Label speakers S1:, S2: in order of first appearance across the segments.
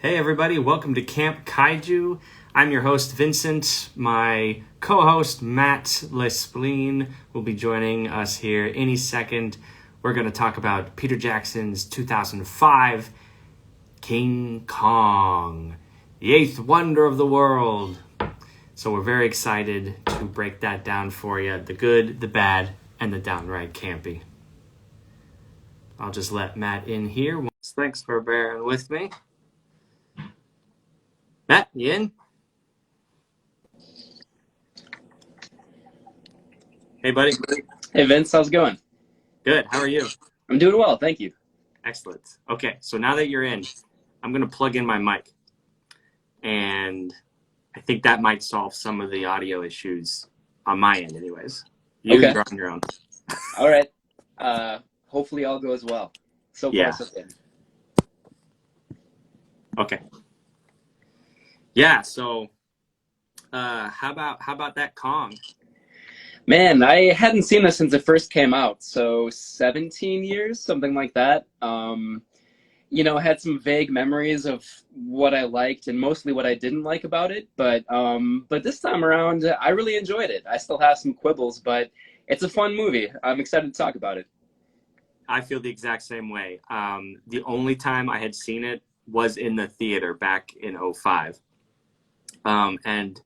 S1: Hey everybody, welcome to Camp Kaiju. I'm your host Vincent. My co-host Matt Lespleen will be joining us here any second. We're going to talk about Peter Jackson's 2005 King Kong, the eighth wonder of the world. So we're very excited to break that down for you, the good, the bad, and the downright campy. I'll just let Matt in here. Thanks for bearing with me. Matt, you in? Hey, buddy.
S2: Hey, Vince, how's it going?
S1: Good. How are you?
S2: I'm doing well, thank you.
S1: Excellent. Okay, so now that you're in, I'm going to plug in my mic. And I think that might solve some of the audio issues on my end anyways.
S2: Okay.
S1: You're on your own.
S2: All right. Hopefully all goes well. So
S1: Yeah.
S2: far, so good.
S1: Okay. Yeah, so how about that Kong?
S2: Man, I hadn't seen this since it first came out, so 17 years, something like that. I had some vague memories of what I liked and mostly what I didn't like about it, but this time around, I really enjoyed it. I still have some quibbles, but it's a fun movie. I'm excited to talk about it.
S1: I feel the exact same way. The only time I had seen it was in the theater back in 2005. And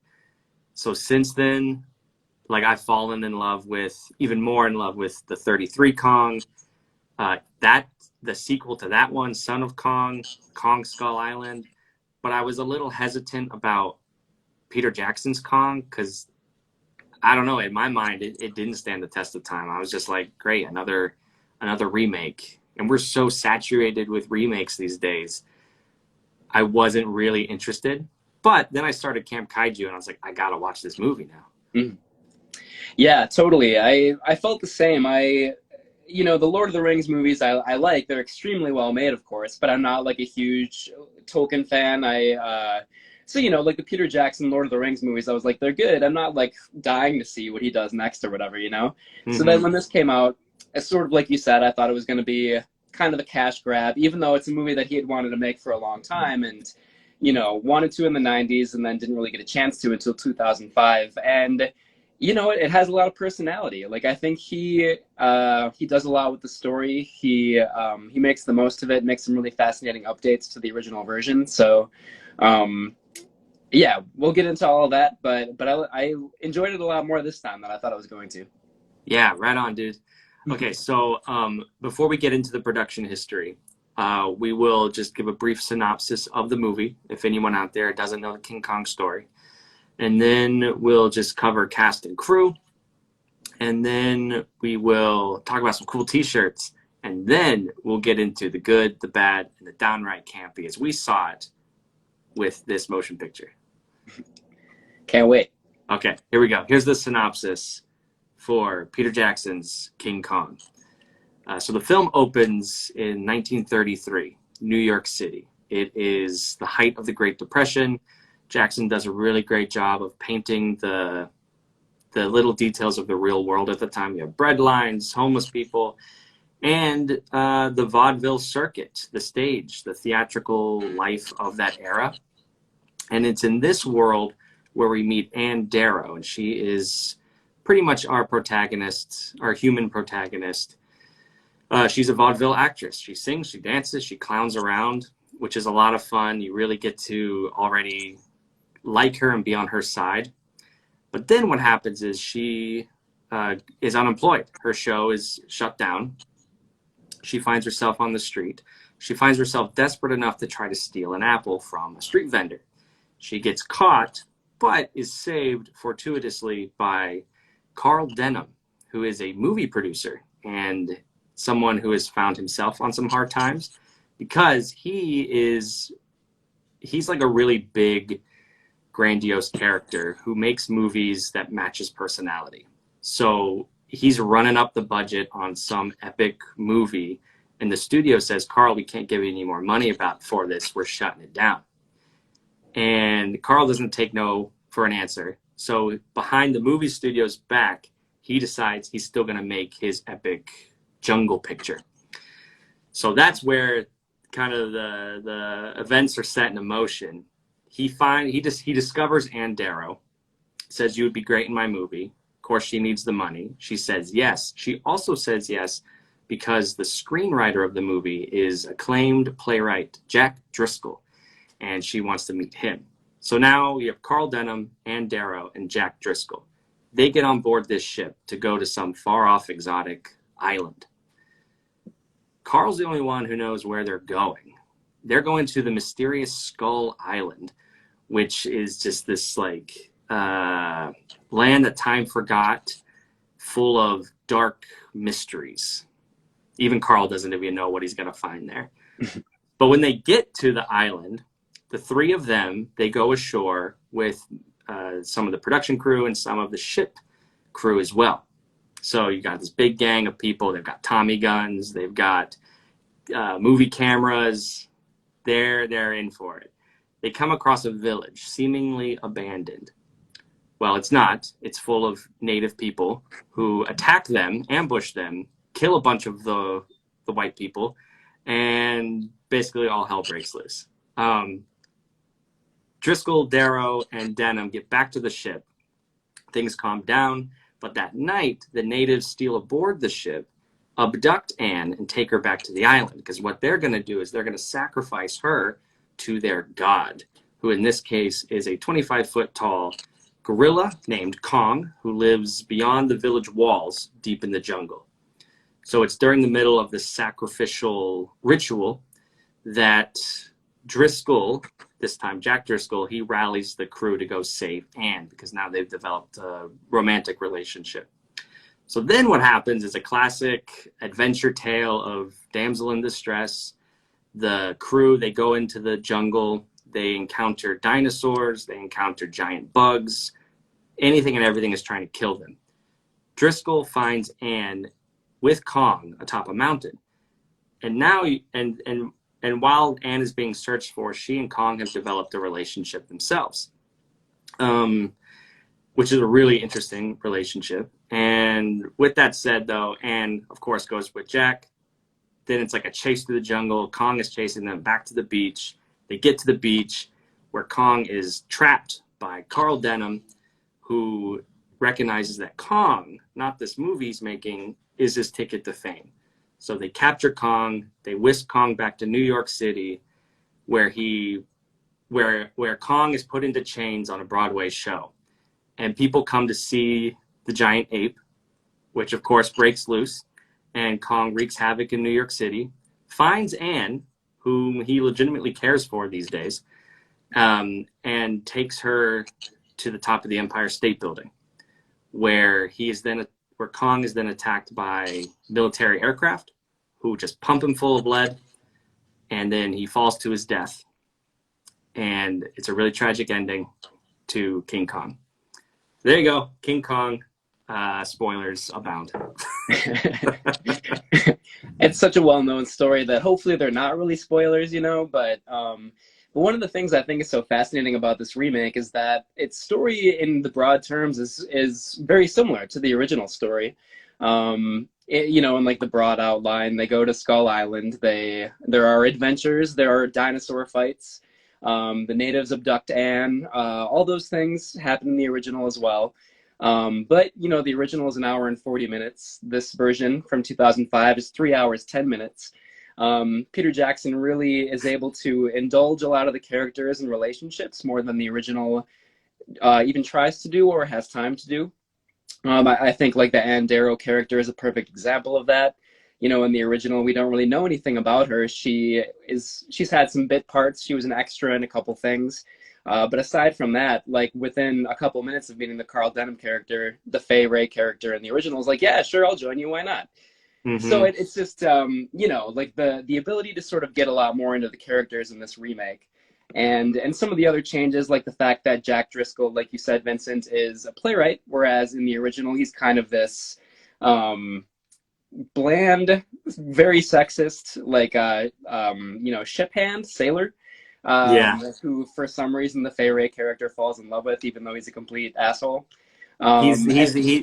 S1: so since then, like, I've fallen even more in love with the 33 Kong, the sequel to that one, Son of Kong, Kong Skull Island. But I was a little hesitant about Peter Jackson's Kong because, I don't know, in my mind, it didn't stand the test of time. I was just like, great, another remake. And we're so saturated with remakes these days. I wasn't really interested. But then I started Camp Kaiju, and I was like, I gotta watch this movie now.
S2: Mm. Yeah, totally. I felt the same. The Lord of the Rings movies I like. They're extremely well made, of course, but I'm not like a huge Tolkien fan. Like the Peter Jackson Lord of the Rings movies, I was like, they're good. I'm not like dying to see what he does next or whatever,
S1: Mm-hmm.
S2: So then when this came out, it's sort of like you said, I thought it was going to be kind of a cash grab, even though it's a movie that he had wanted to make for a long time and, wanted to in the 90s and then didn't really get a chance to until 2005. And it has a lot of personality. Like, I think he does a lot with the story. He makes the most of it, makes some really fascinating updates to the original version. So, yeah, we'll get into all of that. But I enjoyed it a lot more this time than I thought I was going to.
S1: Yeah, right on, dude. Okay, so before we get into the production history, we will just give a brief synopsis of the movie, if anyone out there doesn't know the King Kong story. And then we'll just cover cast and crew. And then we will talk about some cool t-shirts. And then we'll get into the good, the bad, and the downright campy as we saw it with this motion picture.
S2: Can't wait.
S1: Okay, here we go. Here's the synopsis for Peter Jackson's King Kong. So the film opens in 1933, New York City. It is the height of the Great Depression. Jackson does a really great job of painting the little details of the real world at the time. You have bread lines, homeless people, and the vaudeville circuit, the stage, the theatrical life of that era. And it's in this world where we meet Ann Darrow, and she is pretty much our protagonist, our human protagonist. She's a vaudeville actress. She sings, she dances, she clowns around, which is a lot of fun. You really get to already like her and be on her side. But then what happens is she is unemployed. Her show is shut down. She finds herself on the street. She finds herself desperate enough to try to steal an apple from a street vendor. She gets caught, but is saved fortuitously by Carl Denham, who is a movie producer and someone who has found himself on some hard times because he's like a really big, grandiose character who makes movies that match his personality. So he's running up the budget on some epic movie, and the studio says, Carl, we can't give you any more money for this. We're shutting it down. And Carl doesn't take no for an answer. So behind the movie studio's back, he decides he's still going to make his epic jungle picture. So that's where kind of the events are set in motion, he discovers Ann Darrow, says, "You would be great in my movie." Of course, she needs the money. She says yes. She also says yes because the screenwriter of the movie is acclaimed playwright Jack Driscoll, and she wants to meet him. So now you have Carl Denham, Ann Darrow, and Jack Driscoll. They get on board this ship to go to some far-off exotic island. Carl's the only one who knows where they're going. They're going to the mysterious Skull Island, which is just this like land that time forgot, full of dark mysteries. Even Carl doesn't even know what he's going to find there. But when they get to the island, the three of them, they go ashore with some of the production crew and some of the ship crew as well. So you got this big gang of people. They've got Tommy guns. They've got movie cameras. They're in for it. They come across a village seemingly abandoned. Well, it's not. It's full of native people who attack them, ambush them, kill a bunch of the white people, and basically all hell breaks loose. Driscoll, Darrow, and Denham get back to the ship. Things calm down, but that night, the natives steal aboard the ship, abduct Anne, and take her back to the island, because what they're going to do is they're going to sacrifice her to their god, who in this case is a 25-foot tall gorilla named Kong, who lives beyond the village walls deep in the jungle. So it's during the middle of this sacrificial ritual that Driscoll, this time Jack Driscoll, he rallies the crew to go save Anne, because now they've developed a romantic relationship. So then what happens is a classic adventure tale of damsel in distress. The crew, they go into the jungle, they encounter dinosaurs, they encounter giant bugs. Anything and everything is trying to kill them. Driscoll finds Anne with Kong atop a mountain. And now, and while Anne is being searched for, she and Kong have developed a relationship themselves, which is a really interesting relationship. And with that said, though, Anne, of course, goes with Jack. Then it's like a chase through the jungle. Kong is chasing them back to the beach. They get to the beach where Kong is trapped by Carl Denham, who recognizes that Kong, not this movie he's making, is his ticket to fame. So they capture Kong. They whisk Kong back to New York City, where Kong is put into chains on a Broadway show. And people come to see the giant ape, which of course breaks loose. And Kong wreaks havoc in New York City, finds Anne, whom he legitimately cares for these days, and takes her to the top of the Empire State Building, where Kong is then attacked by military aircraft, who just pump him full of lead, and then he falls to his death. And it's a really tragic ending to King Kong. There you go, King Kong. Spoilers abound.
S2: It's such a well-known story that hopefully they're not really spoilers, but one of the things I think is so fascinating about this remake is that its story in the broad terms is very similar to the original story. In like the broad outline, they go to Skull Island, there are adventures, there are dinosaur fights, the natives abduct Anne, all those things happen in the original as well. But the original is 1 hour and 40 minutes. This version from 2005 is 3 hours, 10 minutes. Peter Jackson really is able to indulge a lot of the characters and relationships more than the original even tries to do or has time to do. I think like the Ann Darrow character is a perfect example of that. In the original, we don't really know anything about her. She's had some bit parts. She was an extra in a couple things. But aside from that, like within a couple minutes of meeting the Carl Denham character, the Fay Wray character in the original is like, yeah, sure, I'll join you. Why not? Mm-hmm. So it's just, like the ability to sort of get a lot more into the characters in this remake. And some of the other changes, like the fact that Jack Driscoll, like you said, Vincent, is a playwright, whereas in the original, he's kind of this bland, very sexist, like, ship hand, sailor. Who for some reason the Fay Wray character falls in love with, even though he's a complete asshole.
S1: He's the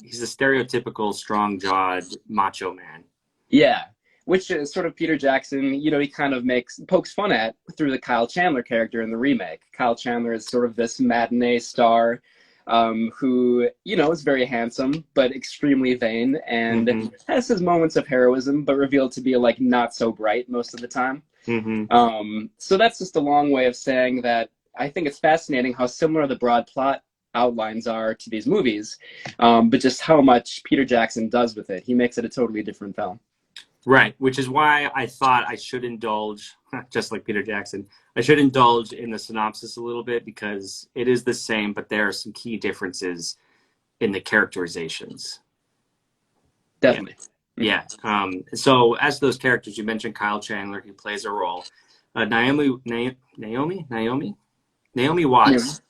S1: stereotypical strong-jawed macho man.
S2: Yeah, which is sort of Peter Jackson, he kind of pokes fun at through the Kyle Chandler character in the remake. Kyle Chandler is sort of this matinee star who, is very handsome, but extremely vain, and
S1: Mm-hmm.
S2: has his moments of heroism, but revealed to be like not so bright most of the time.
S1: Mm-hmm.
S2: So that's just a long way of saying that I think it's fascinating how similar the broad plot outlines are to these movies, but just how much Peter Jackson does with it. He makes it a totally different film.
S1: Right, which is why I thought I should indulge, just like Peter Jackson, I should indulge in the synopsis a little bit because it is the same, but there are some key differences in the characterizations.
S2: Definitely.
S1: Yeah. So as those characters, you mentioned Kyle Chandler, who plays a role. Naomi Watts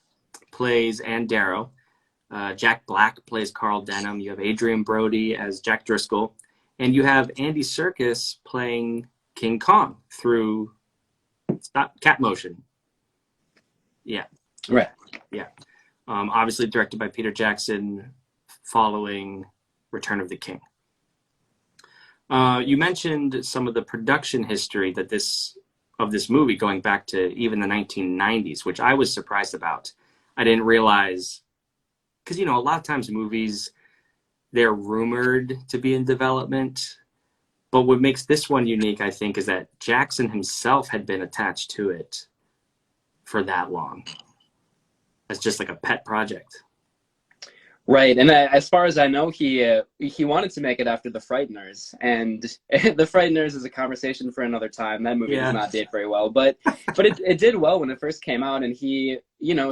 S1: plays Ann Darrow. Jack Black plays Carl Denham. You have Adrian Brody as Jack Driscoll. And you have Andy Serkis playing King Kong through cat motion. Yeah.
S2: Right.
S1: Yeah. Obviously directed by Peter Jackson following Return of the King. You mentioned some of the production history of this movie going back to even the 1990s, which I was surprised about. I didn't realize, because, a lot of times movies, they're rumored to be in development. But what makes this one unique, I think, is that Jackson himself had been attached to it for that long as just like a pet project.
S2: Right, and as far as I know, he wanted to make it after The Frighteners, and The Frighteners is a conversation for another time. That movie does not date very well, but it did well when it first came out, and he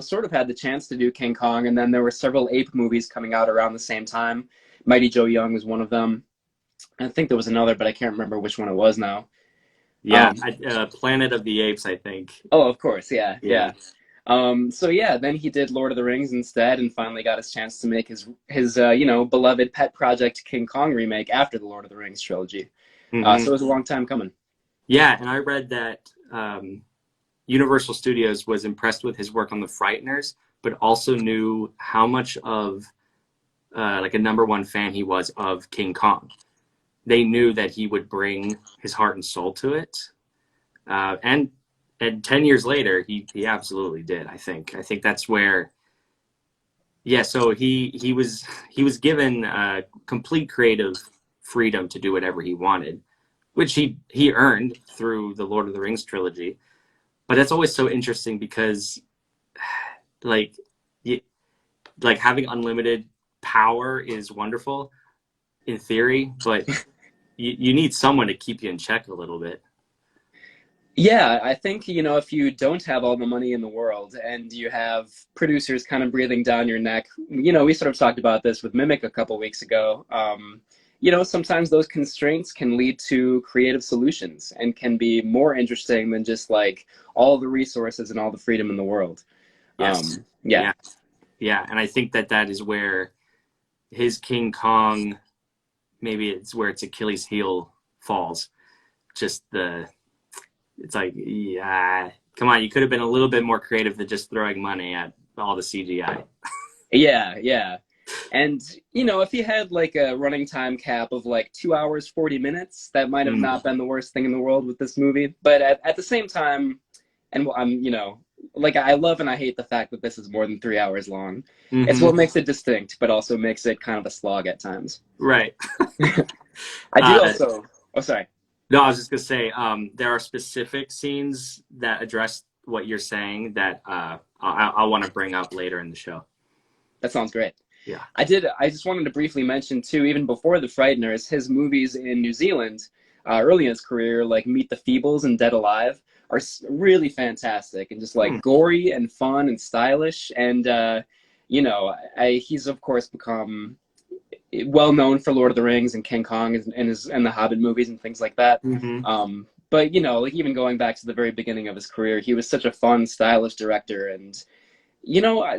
S2: sort of had the chance to do King Kong, and then there were several ape movies coming out around the same time. Mighty Joe Young was one of them. I think there was another, but I can't remember which one it was now.
S1: Yeah, Planet of the Apes, I think.
S2: Oh, of course, yeah. So yeah, then he did Lord of the Rings instead, and finally got his chance to make his beloved pet project King Kong remake after the Lord of the Rings trilogy. So it was a long time coming.
S1: Yeah, and I read that Universal Studios was impressed with his work on The Frighteners, but also knew how much of like a number one fan he was of King Kong. They knew that he would bring his heart and soul to it, and 10 years later, he absolutely did. I think that's where, yeah. So he was given complete creative freedom to do whatever he wanted, which he earned through the Lord of the Rings trilogy. But that's always so interesting because, like having unlimited power is wonderful in theory, but you need someone to keep you in check a little bit.
S2: Yeah, I think, if you don't have all the money in the world and you have producers kind of breathing down your neck, we sort of talked about this with Mimic a couple weeks ago. Sometimes those constraints can lead to creative solutions and can be more interesting than just like all the resources and all the freedom in the world.
S1: Yes.
S2: Yeah.
S1: And I think that is where his King Kong, maybe it's where its Achilles heel falls. It's like, yeah, come on, you could have been a little bit more creative than just throwing money at all the CGI.
S2: Yeah. And, if he had like a running time cap of like 2 hours, 40 minutes, that might have not been the worst thing in the world with this movie. But at the same time, and I'm, like I love and I hate the fact that this is more than 3 hours long. It's what makes it distinct, but also makes it kind of a slog at times.
S1: Right.
S2: I do also, oh, sorry.
S1: No, I was just going to say, there are specific scenes that address what you're saying that I'll want to bring up later in the show.
S2: That sounds great.
S1: Yeah.
S2: I just wanted to briefly mention, too, even before The Frighteners, his movies in New Zealand, early in his career, like Meet the Feebles and Dead Alive, are really fantastic and just like gory and fun and stylish. And, he's, of course, become well known for Lord of the Rings and King Kong and the Hobbit movies and things like that. But like even going back to the very beginning of his career, he was such a fun, stylish director. And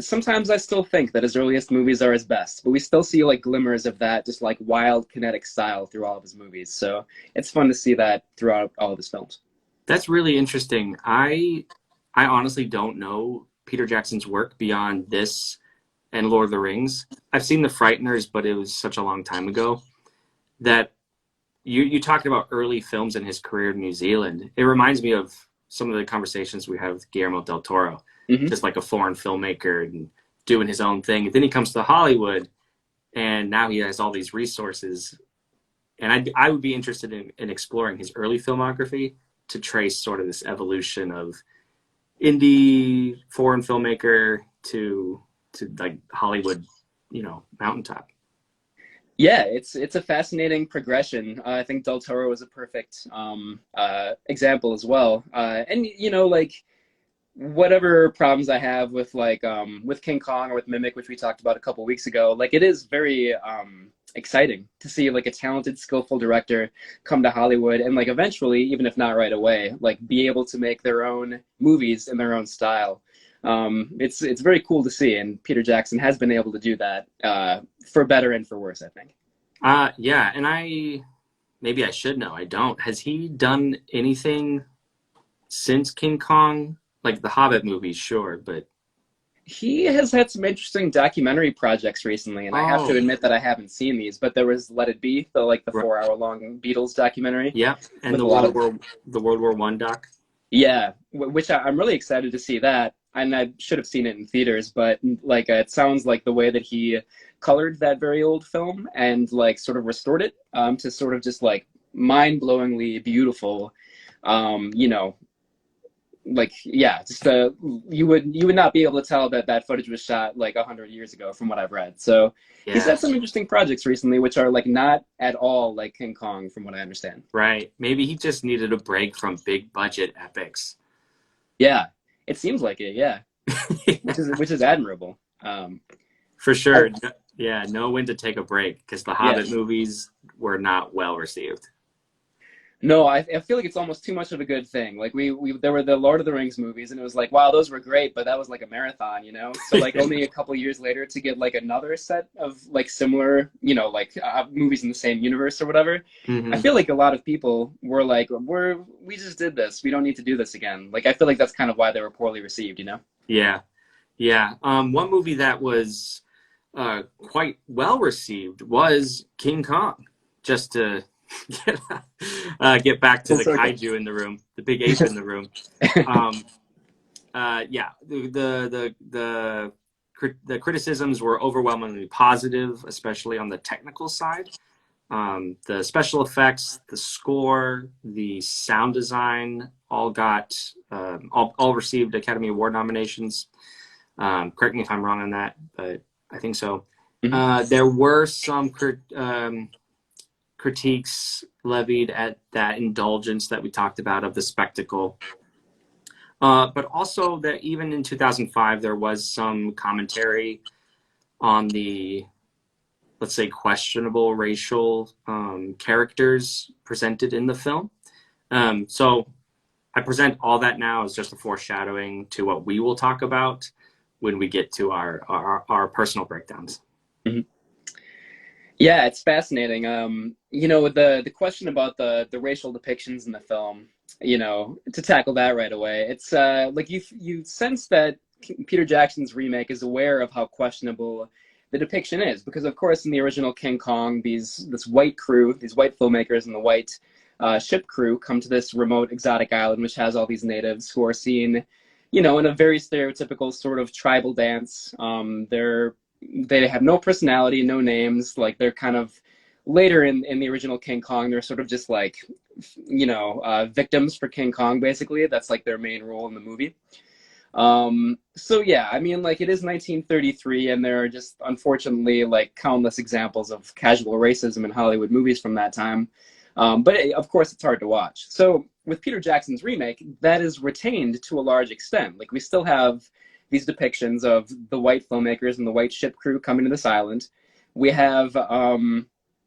S2: sometimes I still think that his earliest movies are his best, but we still see like glimmers of that just like wild kinetic style through all of his movies. So it's fun to see that throughout all of his films.
S1: That's really interesting. I honestly don't know Peter Jackson's work beyond this and Lord of the Rings. I've seen The Frighteners, but it was such a long time ago that, you talked about early films in his career in New Zealand. It reminds me of some of the conversations we had with Guillermo del Toro, just like a foreign filmmaker and doing his own thing. And then he comes to Hollywood, and now he has all these resources. And I would be interested in exploring his early filmography to trace sort of this evolution of indie foreign filmmaker to like Hollywood, mountaintop.
S2: Yeah, it's a fascinating progression. I think Del Toro is a perfect example as well. And like whatever problems I have with with King Kong or with Mimic, which we talked about a couple weeks ago, like it is very exciting to see like a talented, skillful director come to Hollywood and like eventually, even if not right away, like be able to make their own movies in their own style. It's very cool to see, and Peter Jackson has been able to do that for better and for worse, I think.
S1: Yeah, and maybe I should know. I don't. Has he done anything since King Kong? Like the Hobbit movies, sure, but
S2: he has had some interesting documentary projects recently, and I have to admit that I haven't seen these. But there was Let It Be, the 4-hour-long Beatles documentary.
S1: Yeah, and the World War I doc.
S2: Yeah, which I'm really excited to see that. And I should have seen it in theaters, but like it sounds like the way that he colored that very old film and like sort of restored it to sort of just like mind-blowingly beautiful, like yeah, just you would not be able to tell that footage was shot like 100 years ago from what I've read. So yeah. He's had some interesting projects recently, which are like not at all like King Kong, from what I understand.
S1: Right? Maybe he just needed a break from big budget epics.
S2: Yeah. It seems like it, yeah. which is admirable.
S1: For sure. Yeah, know when to take a break, because the Hobbit movies were not well received.
S2: No, I feel like it's almost too much of a good thing. Like there were the Lord of the Rings movies, and it was like, wow, those were great, but that was like a marathon, So like only a couple years later to get like another set of like similar, movies in the same universe or whatever. Mm-hmm. I feel like a lot of people were like, we just did this. We don't need to do this again. Like I feel like that's kind of why they were poorly received,
S1: Yeah. One movie that was quite well received was King Kong. Just to get back to the kaiju in the room, the big ape in the room. The criticisms were overwhelmingly positive, especially on the technical side. The special effects, the score, the sound design all received Academy Award nominations. Correct me if I'm wrong on that, but I think so. Mm-hmm. There were some critiques levied at that indulgence that we talked about of the spectacle. But also that even in 2005, there was some commentary on the, let's say, questionable racial characters presented in the film. So I present all that now as just a foreshadowing to what we will talk about when we get to our personal breakdowns.
S2: Mm-hmm. Yeah, it's fascinating. The question about the racial depictions in the film, to tackle that right away, it's like you sense that Peter Jackson's remake is aware of how questionable the depiction is, because of course in the original King Kong, this white crew, these white filmmakers and the white ship crew come to this remote exotic island which has all these natives who are seen, in a very stereotypical sort of tribal dance. They have no personality, no names. Like they're kind of later in the original King Kong, they're sort of just like, victims for King Kong, basically. That's like their main role in the movie. So yeah, I mean, like it is 1933 and there are just unfortunately like countless examples of casual racism in Hollywood movies from that time. But of course it's hard to watch. So with Peter Jackson's remake, that is retained to a large extent. Like we still have these depictions of the white filmmakers and the white ship crew coming to this island. We have,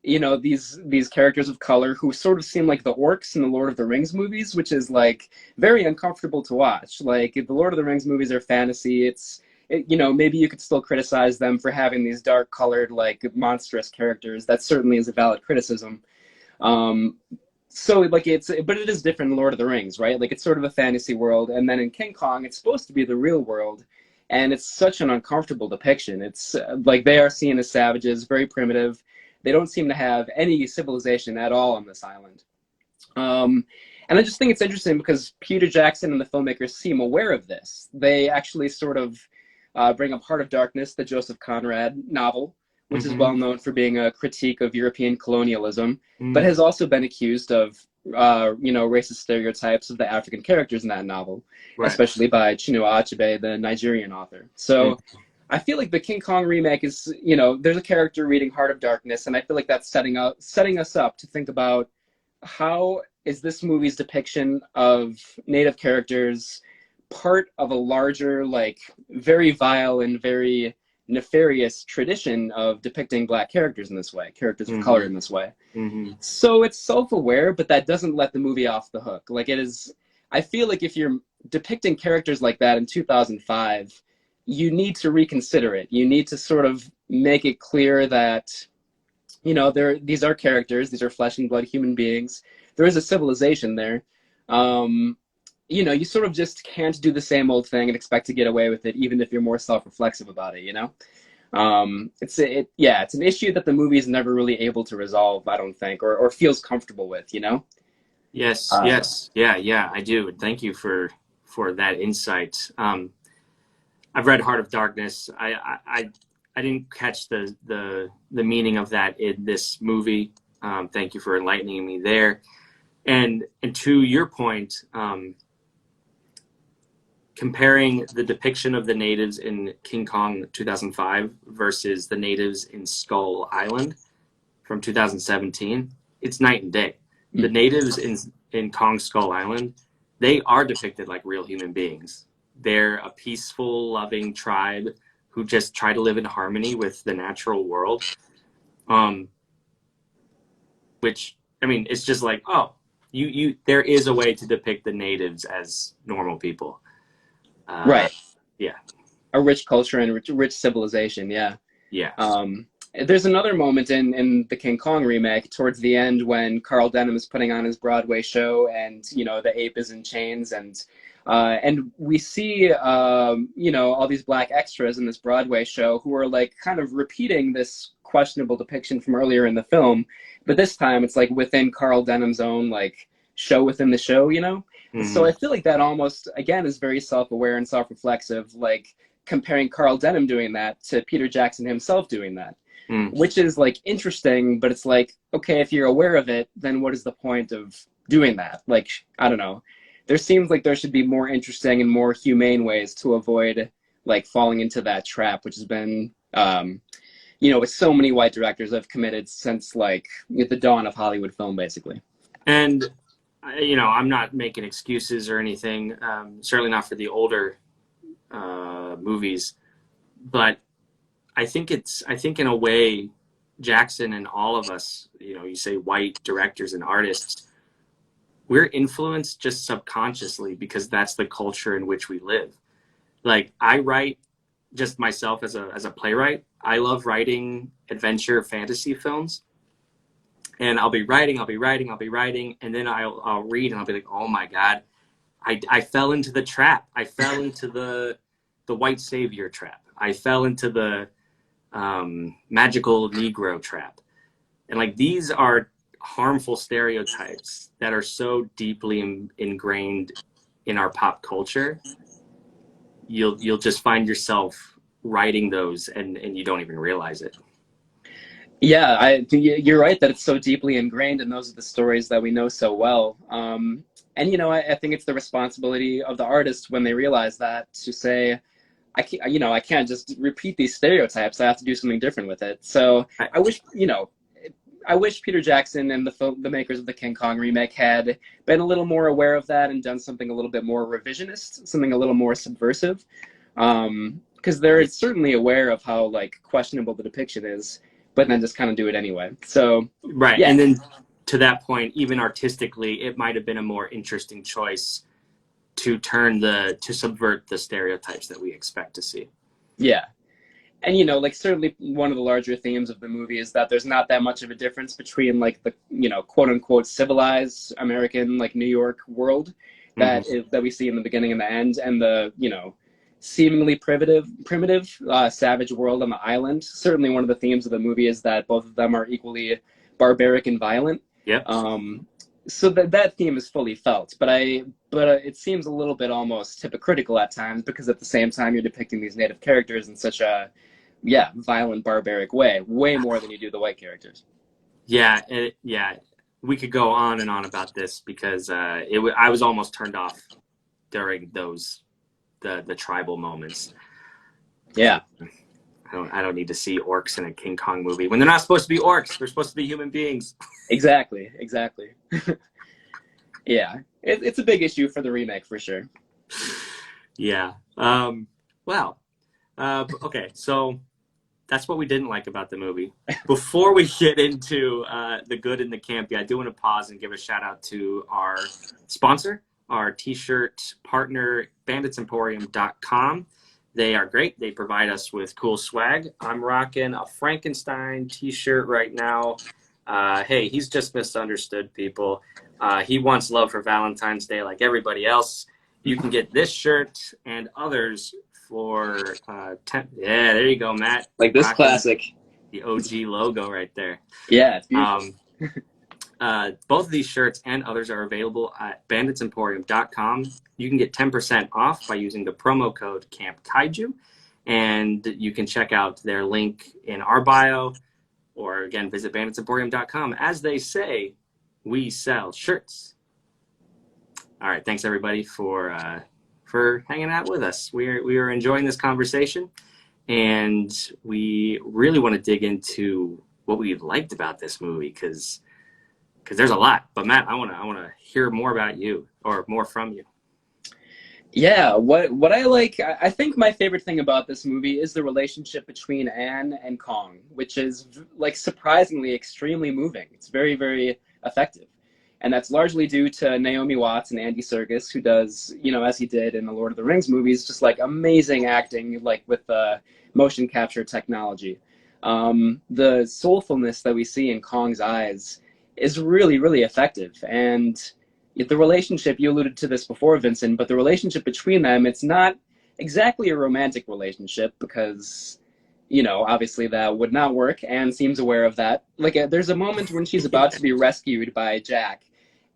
S2: these characters of color who sort of seem like the orcs in the Lord of the Rings movies, which is like very uncomfortable to watch. Like the Lord of the Rings movies are fantasy. Maybe you could still criticize them for having these dark colored, like monstrous characters. That certainly is a valid criticism. So like but it is different in Lord of the Rings, right? Like it's sort of a fantasy world, and then in King Kong, it's supposed to be the real world, and it's such an uncomfortable depiction. It's like they are seen as savages, very primitive. They don't seem to have any civilization at all on this island. And I just think it's interesting because Peter Jackson and the filmmakers seem aware of this. They actually sort of bring up Heart of Darkness, the Joseph Conrad novel, which is well known for being a critique of European colonialism, but has also been accused of, racist stereotypes of the African characters in that novel, especially by Chinua Achebe, the Nigerian author. So I feel like the King Kong remake is, there's a character reading Heart of Darkness, and I feel like that's setting us up to think about how is this movie's depiction of Native characters part of a larger, like, very vile and very nefarious tradition of depicting Black characters in this way, characters of color in this way. So it's self-aware, but that doesn't let the movie off the hook. Like, it is, I feel like if you're depicting characters like that in 2005, you need to reconsider it. You need to sort of make it clear that, these are characters, these are flesh and blood human beings. There is a civilization there. You sort of just can't do the same old thing and expect to get away with it, even if you're more self-reflexive about it, It's an issue that the movie is never really able to resolve, I don't think, or feels comfortable with,
S1: Yes, yes. Yeah, I do. Thank you for that insight. I've read Heart of Darkness. I didn't catch the meaning of that in this movie. Thank you for enlightening me there. And to your point, comparing the depiction of the natives in King Kong 2005 versus the natives in Skull Island from 2017, it's night and day. The natives in Kong Skull Island, they are depicted like real human beings. They're a peaceful, loving tribe who just try to live in harmony with the natural world. Which, I mean, it's just like, oh, there is a way to depict the natives as normal people.
S2: Right.
S1: Yeah.
S2: A rich culture and rich civilization. Yeah.
S1: Yeah.
S2: There's another moment in the King Kong remake towards the end when Carl Denham is putting on his Broadway show and, the ape is in chains and we see, all these Black extras in this Broadway show who are like kind of repeating this questionable depiction from earlier in the film. But this time it's like within Carl Denham's own like show within the show, So I feel like that almost, again, is very self-aware and self-reflexive, like comparing Carl Denham doing that to Peter Jackson himself doing that, which is like interesting, but it's like, okay, if you're aware of it, then what is the point of doing that? Like, I don't know. There seems like there should be more interesting and more humane ways to avoid like falling into that trap, which has been, with so many white directors have committed since like the dawn of Hollywood film, basically.
S1: And I'm not making excuses or anything, certainly not for the older movies, but I think in a way, Jackson and all of us, you say white directors and artists, we're influenced just subconsciously because that's the culture in which we live. Like, I write just myself as a playwright. I love writing adventure fantasy films. And I'll be writing, and then I'll read, and I'll be like, oh my God, I fell into the trap. I fell into the white savior trap. I fell into the magical Negro trap. And like, these are harmful stereotypes that are so deeply ingrained in our pop culture. You'll just find yourself writing those, and you don't even realize it.
S2: Yeah, you're right that it's so deeply ingrained, and those are the stories that we know so well. And I think it's the responsibility of the artist when they realize that to say, I can't just repeat these stereotypes. I have to do something different with it. So I wish Peter Jackson and the makers of the King Kong remake had been a little more aware of that and done something a little bit more revisionist, something a little more subversive, because they're certainly aware of how like questionable the depiction is, but then just kind of do it anyway. So
S1: right,
S2: yeah.
S1: And then to that point, even artistically, it might have been a more interesting choice to subvert the stereotypes that we expect to see.
S2: Yeah. And, like certainly one of the larger themes of the movie is that there's not that much of a difference between like the, quote unquote civilized American, like New York world that we see in the beginning and the end, and the, seemingly primitive savage world on the island. Certainly one of the themes of the movie is that both of them are equally barbaric and violent.
S1: Yep.
S2: So that theme is fully felt, but it seems a little bit almost hypocritical at times, because at the same time you're depicting these native characters in such a violent, barbaric way more than you do the white characters.
S1: Yeah, we could go on and on about this because I was almost turned off during the tribal moments.
S2: Yeah.
S1: I don't need to see orcs in a King Kong movie when they're not supposed to be orcs. They're supposed to be human beings.
S2: Exactly. Yeah, it's a big issue for the remake for sure.
S1: Yeah. Okay. So that's what we didn't like about the movie. Before we get into the good and the campy, I do want to pause and give a shout out to our sponsor, our t-shirt partner, banditsemporium.com. They are great. They provide us with cool swag. I'm rocking a Frankenstein t-shirt right now. Hey, he's just misunderstood, people. He wants love for Valentine's Day like everybody else. You can get this shirt and others for 10. Yeah, there you go, Matt.
S2: Like this classic.
S1: The OG logo right there.
S2: Yeah, it's beautiful.
S1: Both of these shirts and others are available at banditsemporium.com. You can get 10% off by using the promo code Kaiju, and you can check out their link in our bio, or again, visit banditsemporium.com. As they say, we sell shirts. All right, thanks everybody for hanging out with us. We are enjoying this conversation, and we really want to dig into what we liked about this movie because there's a lot. But Matt, I want to hear more about you, or more from you.
S2: Yeah, what I like, I think my favorite thing about this movie is the relationship between Anne and Kong, which is like surprisingly extremely moving. It's very, very effective. And that's largely due to Naomi Watts and Andy Serkis, who does, as he did in the Lord of the Rings movies, just like amazing acting, like with motion capture technology. The soulfulness that we see in Kong's eyes is really, really effective. And the relationship, you alluded to this before, Vincent, but the relationship between them, it's not exactly a romantic relationship because, obviously that would not work. Anne seems aware of that. Like, there's a moment when she's about to be rescued by Jack,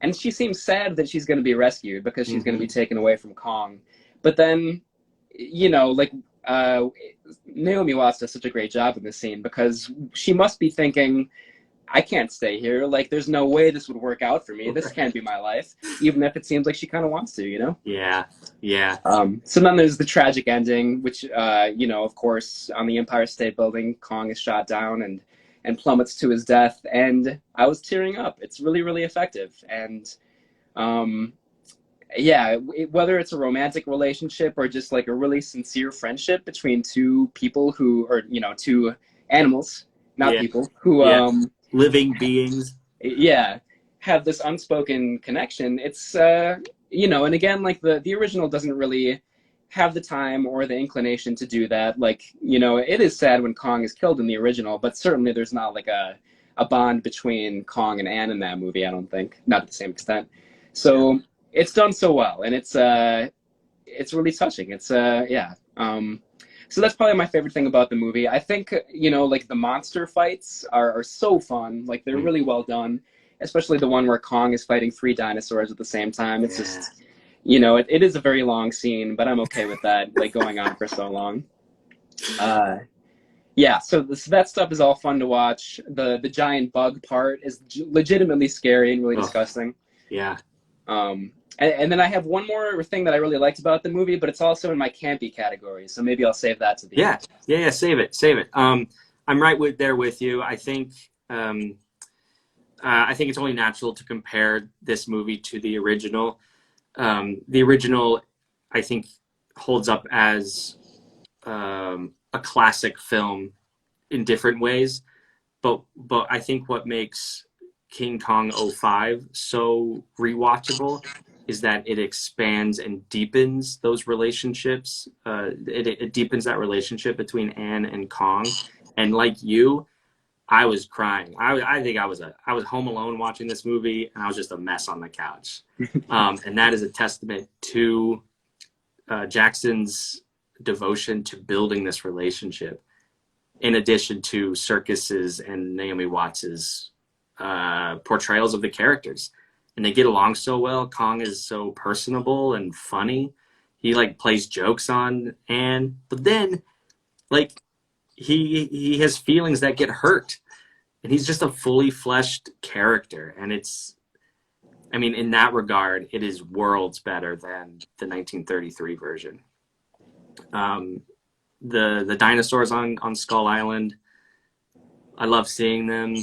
S2: and she seems sad that she's going to be rescued because she's going to be taken away from Kong. But then, Naomi Watts does such a great job in this scene because she must be thinking, I can't stay here. Like, there's no way this would work out for me. This can't be my life, even if it seems like she kind of wants to,
S1: Yeah.
S2: So then there's the tragic ending, which, of course, on the Empire State Building, Kong is shot down and plummets to his death. And I was tearing up. It's really, really effective. And, whether it's a romantic relationship or just like a really sincere friendship between two people two animals, not people, who...
S1: living beings,
S2: have this unspoken connection. It's and again, like the original doesn't really have the time or the inclination to do that. Like, it is sad when Kong is killed in the original, but certainly there's not like a bond between Kong and Anne in that movie, I don't think, not at the same extent. So it's done so well, and it's really touching. It's so that's probably my favorite thing about the movie. I think, like the monster fights are so fun. Like, they're really well done, especially the one where Kong is fighting 3 dinosaurs at the same time. It's just, it is a very long scene, but I'm okay with that, like going on for so long. So that stuff is all fun to watch. The giant bug part is legitimately scary and really disgusting.
S1: Yeah.
S2: And then I have one more thing that I really liked about the movie, but it's also in my campy category, so maybe I'll save that to the end.
S1: Yeah, save it. I'm right there with you. I think it's only natural to compare this movie to the original. The original, I think, holds up as a classic film in different ways, but I think what makes King Kong 05 so rewatchable is that it expands and deepens those relationships. It deepens that relationship between Anne and Kong. And like you, I was crying. I think I was home alone watching this movie, and I was just a mess on the couch. And that is a testament to Jackson's devotion to building this relationship, in addition to Serkis's and Naomi Watts's portrayals of the characters. And they get along so well. Kong is so personable and funny. He like plays jokes on Anne, but then like he has feelings that get hurt, and he's just a fully fleshed character. And it's, I mean, in that regard, it is worlds better than the 1933 version. The dinosaurs on Skull Island, I love seeing them.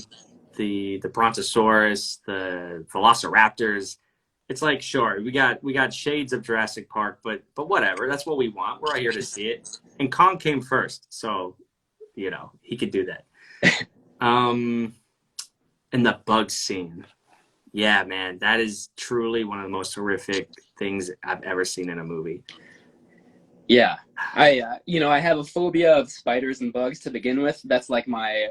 S1: The Brontosaurus, the Velociraptors. It's like, sure, we got shades of Jurassic Park, but whatever. That's what we want. We're out here to see it. And Kong came first, so he could do that. And the bug scene. Yeah, man, that is truly one of the most horrific things I've ever seen in a movie.
S2: Yeah, I have a phobia of spiders and bugs to begin with. That's like my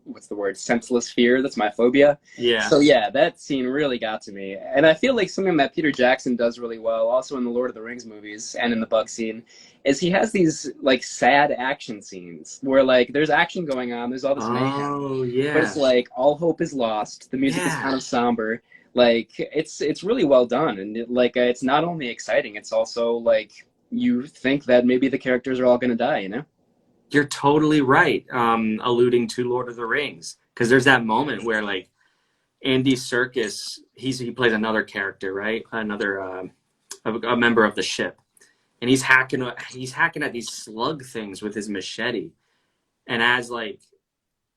S2: what's the word? Senseless fear. That's my phobia.
S1: Yeah.
S2: So yeah, that scene really got to me, and I feel like something that Peter Jackson does really well, also in the Lord of the Rings movies and in the bug scene, is he has these like sad action scenes where like there's action going on, there's all this mayhem,
S1: Oh yeah.
S2: but it's like all hope is lost. The music is kind of somber. Like it's really well done, and it's not only exciting, it's also like you think that maybe the characters are all going to die.
S1: You're totally right. Alluding to Lord of the Rings, because there's that moment where like Andy Serkis, he plays another character, right? Another a member of the ship, and he's hacking at these slug things with his machete, and as like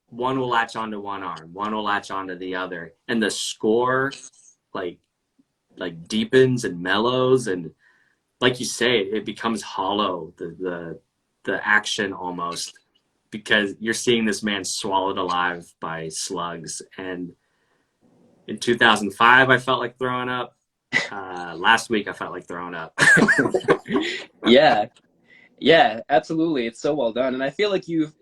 S1: one will latch onto one arm, one will latch onto the other, and the score like deepens and mellows, and like you say, it becomes hollow, the action almost, because you're seeing this man swallowed alive by slugs. And in 2005, I felt like throwing up. Last week, I felt like throwing up.
S2: Yeah, absolutely. It's so well done, and I feel like you've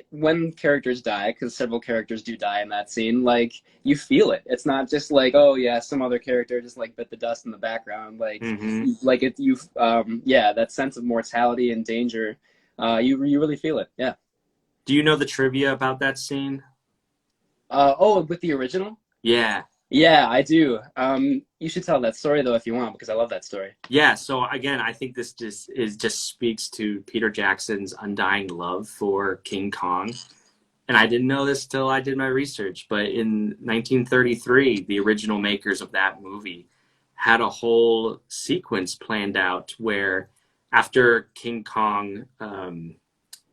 S2: when characters die, because several characters do die in that scene, like you feel it. It's not just like, oh yeah, some other character just like bit the dust in the background. Like that sense of mortality and danger, you really feel it. Yeah.
S1: Do you know the trivia about that scene?
S2: With the original? Yeah, I do. You should tell that story though if you want, because I love that story.
S1: Yeah. So again, I think this just speaks to Peter Jackson's undying love for King Kong. And I didn't know this till I did my research, but in 1933, the original makers of that movie had a whole sequence planned out where after King Kong,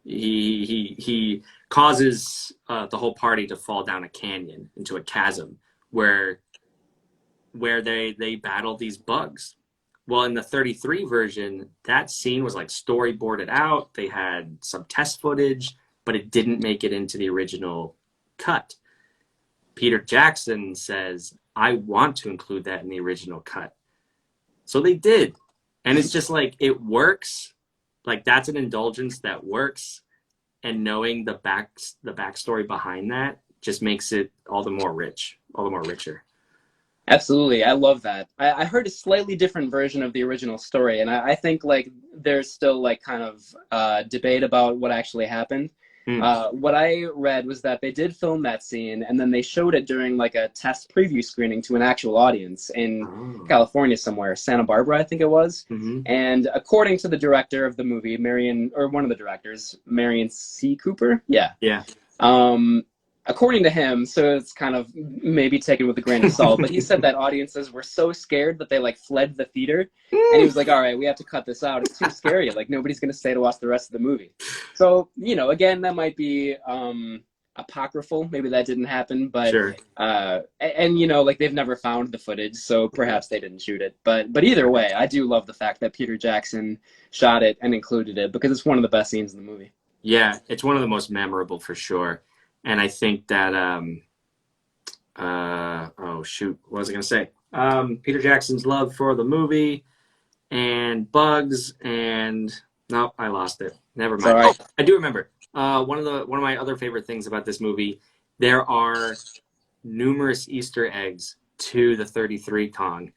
S1: he causes the whole party to fall down a canyon into a chasm where they battle these bugs. Well, in the 33 version, that scene was like storyboarded out. They had some test footage, but it didn't make it into the original cut. Peter Jackson says, I want to include that in the original cut. So they did. And it's just like, it works. Like, that's an indulgence that works. And knowing the backstory behind that just makes it all the more richer.
S2: Absolutely. I love that. I heard a slightly different version of the original story, and I think like there's still like kind of debate about what actually happened. What I read was that they did film that scene, and then they showed it during like a test preview screening to an actual audience in California somewhere, Santa Barbara, I think it was. And according to the director of the movie, one of the directors, Marion C. Cooper. Yeah. According to him, so it's kind of maybe taken with a grain of salt, but he said that audiences were so scared that they like fled the theater, and he was like, all right, we have to cut this out. It's too scary. Like nobody's going to stay to watch the rest of the movie. So, again, that might be apocryphal. Maybe that didn't happen, but
S1: sure.
S2: Like they've never found the footage, so perhaps they didn't shoot it. But either way, I do love the fact that Peter Jackson shot it and included it because it's one of the best scenes in the movie.
S1: Yeah, it's one of the most memorable for sure. And I think that, what was I going to say? Peter Jackson's love for the movie and bugs and, no, I lost it. Never mind.
S2: Right.
S1: Oh, I do remember. One of my other favorite things about this movie, there are numerous Easter eggs to the 33 Kong.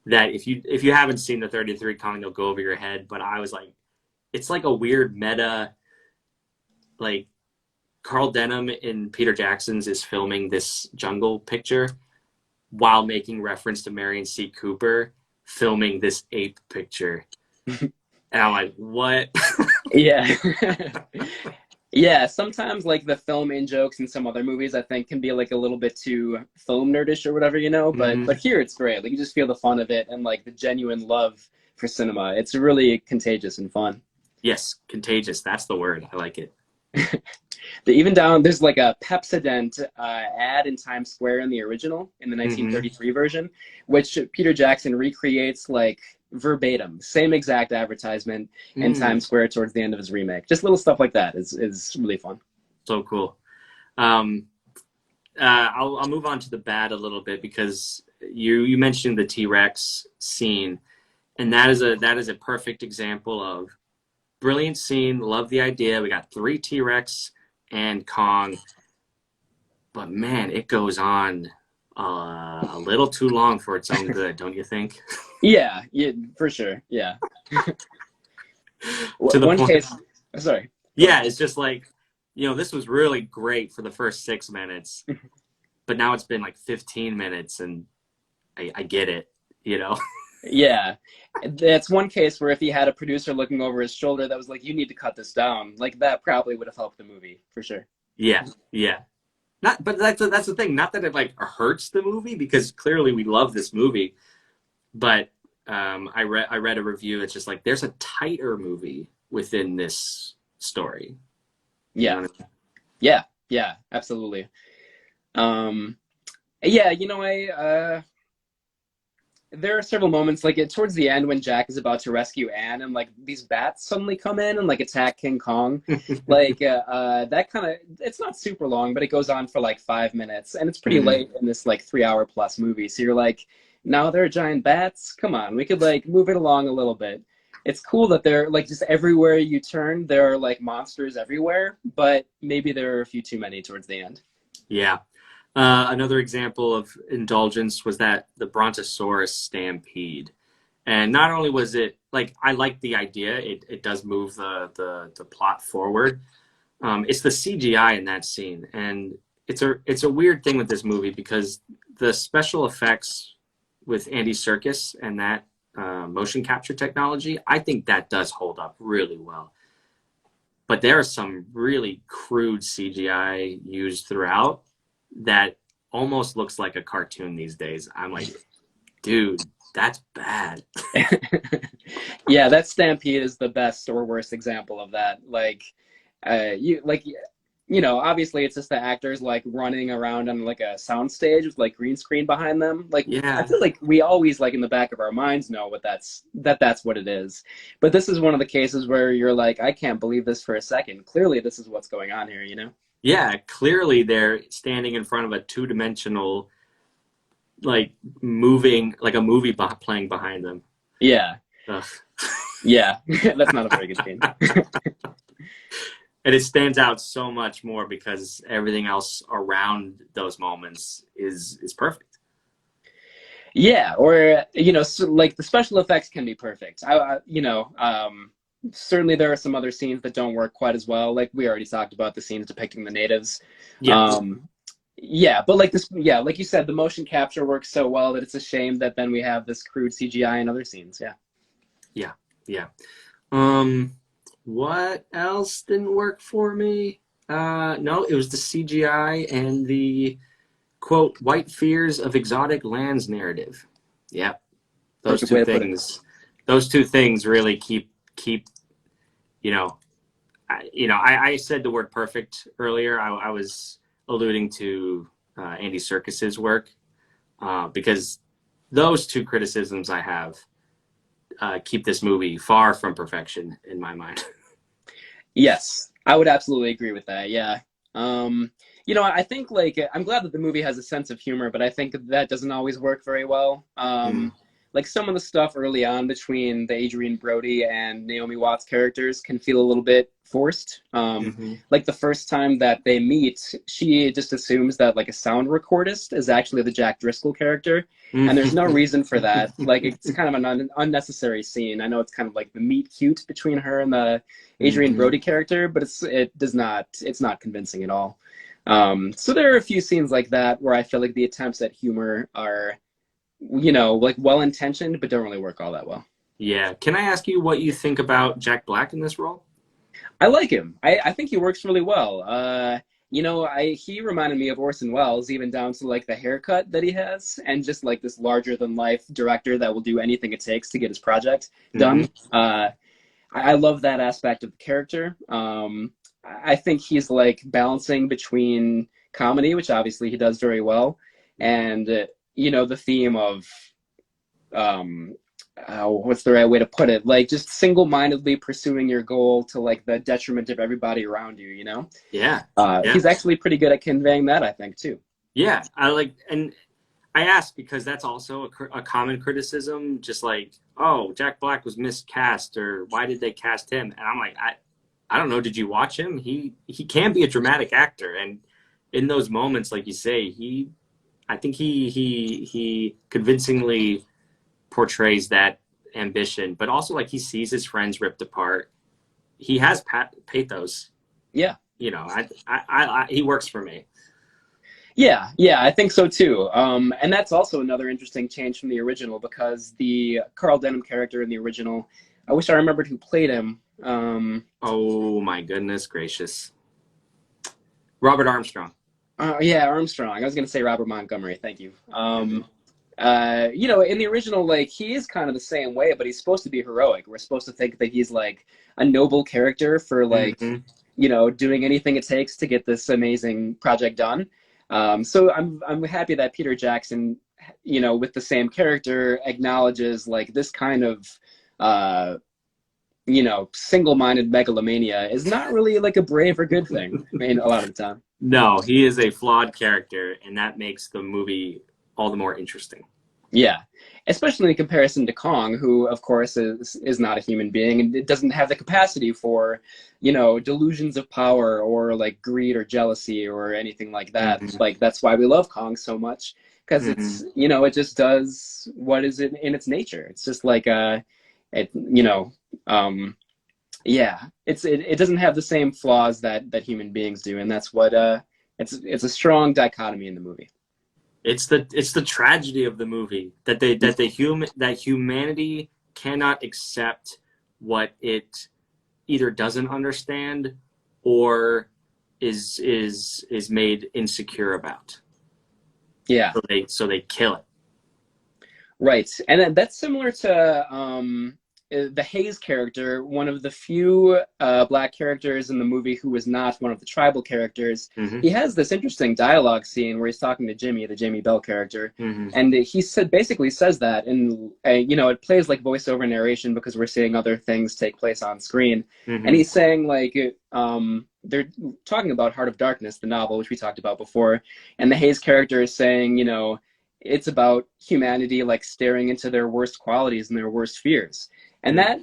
S1: that if you haven't seen the 33 Kong, they'll go over your head. But I was like, it's like a weird meta, like Carl Denham in Peter Jackson's is filming this jungle picture while making reference to Marion C. Cooper filming this ape picture. And I'm like, what?
S2: Yeah. Yeah, sometimes like the film in jokes in some other movies I think can be like a little bit too film nerdish or whatever, you know, but here it's great. Like you just feel the fun of it and like the genuine love for cinema. It's really contagious and fun.
S1: Yes, contagious. That's the word. I like it.
S2: Even down there's like a Pepsodent ad in Times Square in the original in the 1933 version, which Peter Jackson recreates like verbatim, same exact advertisement in Times Square towards the end of his remake. Just little stuff like that is really fun.
S1: So cool. I'll move on to the bad a little bit because you mentioned the T-Rex scene, and that is a perfect example of brilliant scene. Love the idea. We got 3 T-Rex and Kong, but man, it goes on a little too long for its own good, don't you think?
S2: Yeah, for sure. Yeah.
S1: To the
S2: One
S1: point.
S2: case. Sorry.
S1: Yeah, it's just like, this was really great for the first 6 minutes, but now it's been like 15 minutes, and I get it,
S2: Yeah. That's one case where if he had a producer looking over his shoulder that was like, you need to cut this down, like that probably would have helped the movie for sure.
S1: Yeah. But that's the thing. Not that it like hurts the movie, because clearly we love this movie, but I read a review. It's just like there's a tighter movie within this story.
S2: Yeah. Yeah, absolutely. Yeah, there are several moments like towards the end when Jack is about to rescue Anne and like these bats suddenly come in and like attack King Kong. Like that kind of, it's not super long, but it goes on for like 5 minutes and it's pretty late in this like 3-hour plus movie. So you're like, now there are giant bats. Come on, we could like move it along a little bit. It's cool that they're like just everywhere you turn, there are like monsters everywhere, but maybe there are a few too many towards the end.
S1: Yeah. Another example of indulgence was that the Brontosaurus stampede. And not only was it like, I like the idea, it does move the plot forward. It's the CGI in that scene. And it's a weird thing with this movie because the special effects with Andy Serkis and that motion capture technology, I think that does hold up really well. But there are some really crude CGI used throughout that almost looks like a cartoon these days. I'm like, dude, that's bad.
S2: Yeah, that stampede is the best or worst example of that. Like, obviously it's just the actors like running around on like a sound stage with like green screen behind them. Like,
S1: Yeah.
S2: I feel like we always like in the back of our minds know that's what it is. But this is one of the cases where you're like, I can't believe this for a second. Clearly, this is what's going on here,
S1: Yeah, clearly they're standing in front of a 2-dimensional, like moving, like a movie playing behind them.
S2: Yeah.
S1: Ugh.
S2: Yeah, that's not a very good scene.
S1: And it stands out so much more because everything else around those moments is perfect.
S2: Yeah, or so, like the special effects can be perfect. Certainly there are some other scenes that don't work quite as well. Like we already talked about the scenes depicting the natives.
S1: Yeah.
S2: Yeah, but like this, yeah, like you said, the motion capture works so well that it's a shame that then we have this crude CGI in other scenes. Yeah.
S1: Yeah. What else didn't work for me? No, it was the CGI and the quote white fears of exotic lands narrative. Yeah. Those two things really keep I said the word perfect earlier. I was alluding to Andy Serkis's work because those two criticisms I have keep this movie far from perfection in my mind.
S2: Yes, I would absolutely agree with that. Yeah. I think like I'm glad that the movie has a sense of humor, but I think that doesn't always work very well. like some of the stuff early on between the Adrian Brody and Naomi Watts characters can feel a little bit forced.
S1: Hmm.
S2: Like the first time that they meet, she just assumes that like a sound recordist is actually the Jack Driscoll character, and there's no reason for that. Like it's kind of an unnecessary scene. I know it's kind of like the meet cute between her and the Adrian
S1: Hmm.
S2: Brody character, but it's not convincing at all. So there are a few scenes like that where I feel like the attempts at humor are, like well-intentioned, but don't really work all that well.
S1: Yeah. Can I ask you what you think about Jack Black in this role?
S2: I like him. I think he works really well. He reminded me of Orson Welles, even down to like the haircut that he has, and just like this larger than life director that will do anything it takes to get his project
S1: Hmm.
S2: done. I love that aspect of the character. I think he's like balancing between comedy, which obviously he does very well, and the theme of what's the right way to put it? Like just single-mindedly pursuing your goal to like the detriment of everybody around you.
S1: Yeah. Yeah.
S2: He's actually pretty good at conveying that, I think, too.
S1: Yeah. And I ask because that's also a common criticism, just like, oh, Jack Black was miscast, or why did they cast him? And I'm like, I don't know. Did you watch him? He can be a dramatic actor, and in those moments, like you say, I think he convincingly portrays that ambition, but also like he sees his friends ripped apart. He has pathos.
S2: Yeah.
S1: He works for me.
S2: Yeah, I think so too. And that's also another interesting change from the original because the Carl Denham character in the original, I wish I remembered who played him.
S1: Oh my goodness gracious. Robert Armstrong.
S2: Yeah, Armstrong. I was going to say Robert Montgomery. Thank you. In the original, like he is kind of the same way, but he's supposed to be heroic. We're supposed to think that he's like a noble character for like,
S1: Mhm.
S2: doing anything it takes to get this amazing project done. So I'm happy that Peter Jackson, with the same character, acknowledges like this kind of single-minded megalomania is not really like a brave or good thing. I mean, a lot of the time.
S1: No, he is a flawed character, and that makes the movie all the more interesting.
S2: Yeah, especially in comparison to Kong, who of course is not a human being and it doesn't have the capacity for, delusions of power or like greed or jealousy or anything like that.
S1: Hmm.
S2: Like that's why we love Kong so much because
S1: Hmm.
S2: it just does what is in its nature. It's just like it you know yeah, it doesn't have the same flaws that human beings do, and that's what it's a strong dichotomy in the movie.
S1: It's the tragedy of the movie that that humanity cannot accept what it either doesn't understand or is made insecure about.
S2: Yeah.
S1: So they kill it.
S2: Right, and then that's similar to the Hayes character, one of the few black characters in the movie who was not one of the tribal characters.
S1: Hmm.
S2: He has this interesting dialogue scene where he's talking to Jimmy, the Jamie Bell character,
S1: Hmm.
S2: and he basically says that, and it plays like voiceover narration because we're seeing other things take place on screen, and
S1: Hmm.
S2: he's saying like they're talking about Heart of Darkness, the novel, which we talked about before, and the Hayes character is saying, it's about humanity like staring into their worst qualities and their worst fears. And that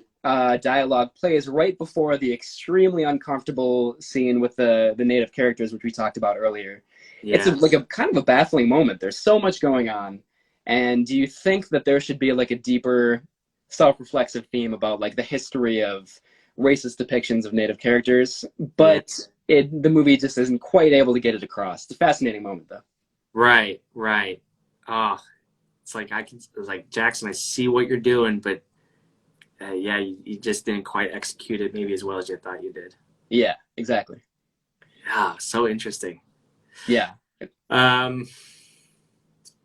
S2: dialogue plays right before the extremely uncomfortable scene with the native characters, which we talked about earlier. It's
S1: Yeah.
S2: like a kind of a baffling moment. There's so much going on. And do you think that there should be like a deeper self-reflexive theme about like the history of racist depictions of native characters? But
S1: Yes.
S2: the movie just isn't quite able to get it across. It's a fascinating moment, though.
S1: Right. Right. Oh, it's like Jackson, I see what you're doing, but yeah, you just didn't quite execute it maybe as well as you thought you did.
S2: Yeah, exactly.
S1: Yeah, so interesting.
S2: Yeah.
S1: Um,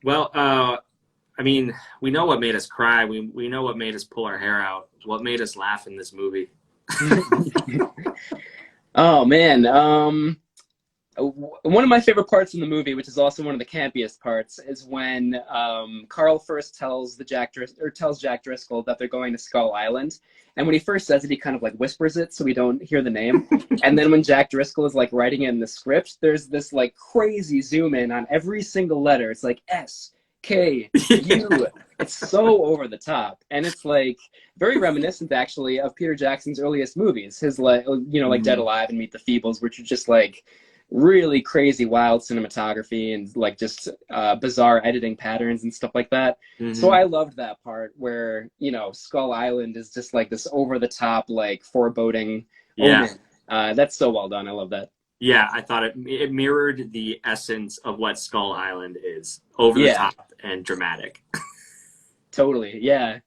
S1: well, I mean, we know what made us cry. We know what made us pull our hair out. What made us laugh in this movie?
S2: Oh man, one of my favorite parts in the movie, which is also one of the campiest parts, is when Carl first tells tells Jack Driscoll that they're going to Skull Island, and when he first says it, he kind of like whispers it so we don't hear the name. And then when Jack Driscoll is like writing it in the script, there's this like crazy zoom in on every single letter. It's like K-U. It's so over the top, and it's like very reminiscent actually of Peter Jackson's earliest movies. His like like Dead Alive and Meet the Feebles, which are just like really crazy, wild cinematography and like just bizarre editing patterns and stuff like that. So I loved that part where Skull Island is just like this over the top, like foreboding omen. That's so well done. I love that.
S1: Yeah, I thought it mirrored the essence of what Skull Island is, over the top and dramatic.
S2: Totally. Yeah.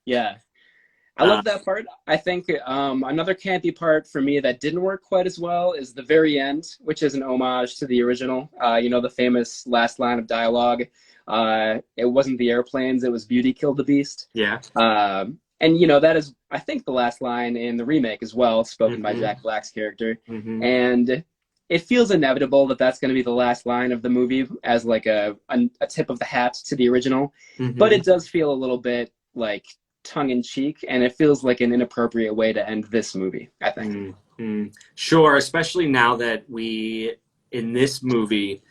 S2: I love that part. I think another campy part for me that didn't work quite as well is the very end, which is an homage to the original. The famous last line of dialogue. It wasn't the airplanes, it was Beauty killed the Beast.
S1: Yeah.
S2: And that is, I think, the last line in the remake as well, spoken by Jack Black's character. And it feels inevitable that that's going to be the last line of the movie as like a tip of the hat to the original. But it does feel a little bit like tongue-in-cheek, and it feels like an inappropriate way to end this movie, I think.
S1: Sure, especially now that in this movie,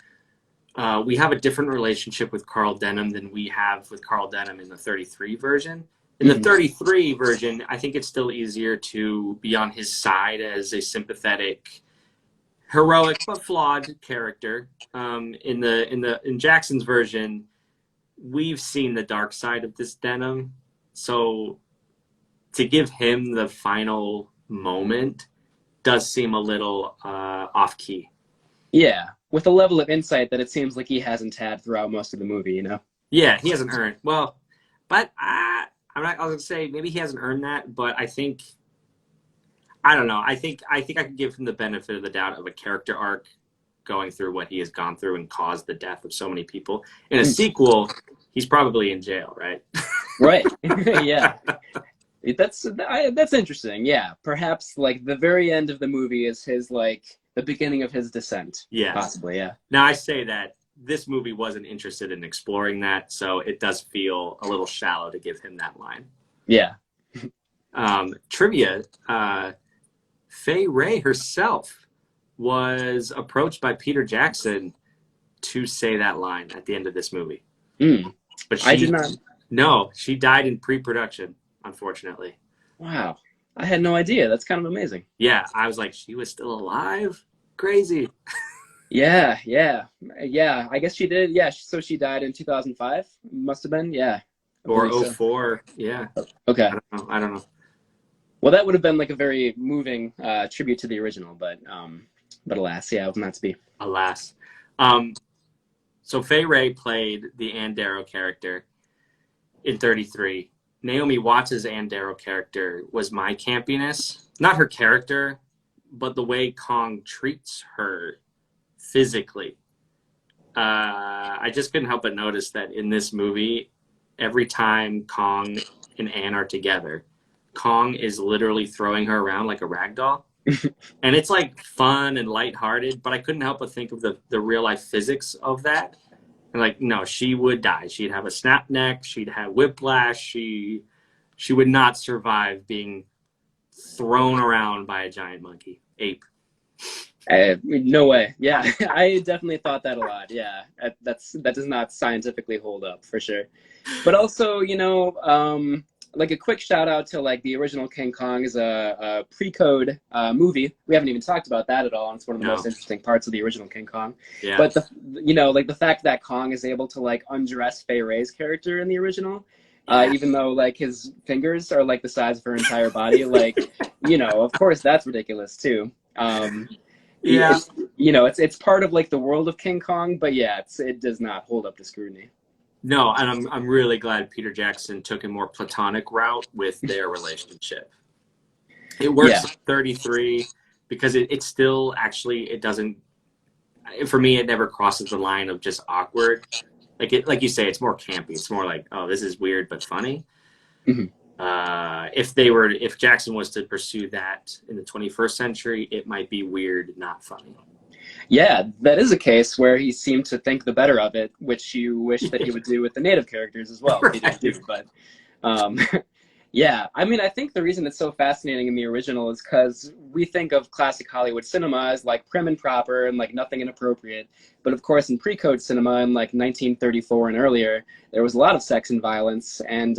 S1: we have a different relationship with Carl Denham than we have with Carl Denham in the 33 version. In the 33 version, I think it's still easier to be on his side as a sympathetic, heroic but flawed character. In Jackson's version, we've seen the dark side of this Denham, so to give him the final moment does seem a little off key. Yeah,
S2: with a level of insight that it seems like he hasn't had throughout most of the movie.
S1: Yeah, he hasn't earned. Well, but I was gonna say maybe he hasn't earned that, but I don't know. I think I could give him the benefit of the doubt of a character arc going through what he has gone through and caused the death of so many people. In a sequel, he's probably in jail, right?
S2: Right. Yeah. That's interesting. Yeah. Perhaps like the very end of the movie is his like the beginning of his descent.
S1: Yeah.
S2: Possibly, yeah.
S1: Now I say that this movie wasn't interested in exploring that, so it does feel a little shallow to give him that line.
S2: Yeah.
S1: Trivia. Fay Wray herself was approached by Peter Jackson to say that line at the end of this movie. But
S2: I did not.
S1: No, she died in pre-production, unfortunately.
S2: Wow. I had no idea. That's kind of amazing.
S1: Yeah, I was like, she was still alive? Crazy.
S2: Yeah. I guess she did. Yeah, so she died in 2005? Must have been, yeah.
S1: Or 04, yeah.
S2: Okay.
S1: I don't know.
S2: Well, that would have been like a very moving tribute to the original, but alas, yeah, it was not to be.
S1: Alas. So Fay Wray played the Ann Darrow character in 33. Naomi Watts' Ann Darrow character was my campiness. Not her character, but the way Kong treats her physically. I just couldn't help but notice that in this movie, every time Kong and Ann are together, Kong is literally throwing her around like a rag doll. And it's like fun and lighthearted, but I couldn't help but think of the real life physics of that. And like, no, she would die. She'd have a snap neck. She'd have whiplash. She would not survive being thrown around by a giant monkey ape.
S2: No way. Yeah, I definitely thought that a lot. Yeah, that does not scientifically hold up for sure. But also, like a quick shout out to like the original King Kong is a pre-code movie. We haven't even talked about that at all. And it's one of the most interesting parts of the original King Kong.
S1: Yeah.
S2: But the fact that Kong is able to like undress Fay Wray's character in the original, even though like his fingers are like the size of her entire body, like of course that's ridiculous too. It's part of like the world of King Kong, but yeah, it does not hold up to scrutiny.
S1: No, and I'm really glad Peter Jackson took a more platonic route with their relationship. It works at 33 because it still actually, it doesn't, for me, it never crosses the line of just awkward. Like you say, it's more campy. It's more like, oh, this is weird but funny. If Jackson was to pursue that in the 21st century, it might be weird, not funny.
S2: Yeah, that is a case where he seemed to think the better of it, which you wish that he would do with the native characters as well.
S1: Right.
S2: He didn't do, but Yeah, I mean, I think the reason it's so fascinating in the original is because we think of classic Hollywood cinema as like prim and proper and like nothing inappropriate. But of course, in pre-code cinema in like 1934 and earlier, there was a lot of sex and violence, and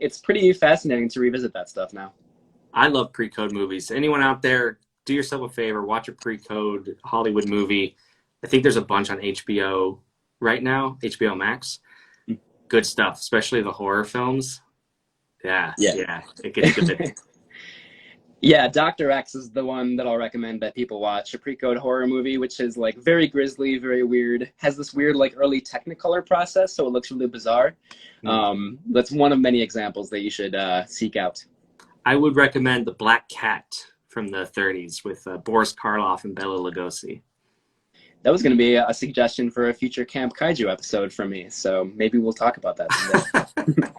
S2: it's pretty fascinating to revisit that stuff now.
S1: I love pre-code movies. Anyone out there, do yourself a favor, watch a pre-code Hollywood movie. I think there's a bunch on HBO right now, HBO Max. Good stuff, especially the horror films. Yeah,
S2: Yeah.
S1: yeah, it gets good.
S2: Yeah, Dr. X is the one that I'll recommend that people watch. A pre-code horror movie, which is like very grisly, very weird. Has this weird like early Technicolor process, so it looks really bizarre. That's one of many examples that you should seek out.
S1: I would recommend The Black Cat from the 30s with Boris Karloff and Bela Lugosi.
S2: That was going to be a suggestion for a future Camp Kaiju episode from me, so maybe we'll talk about that someday.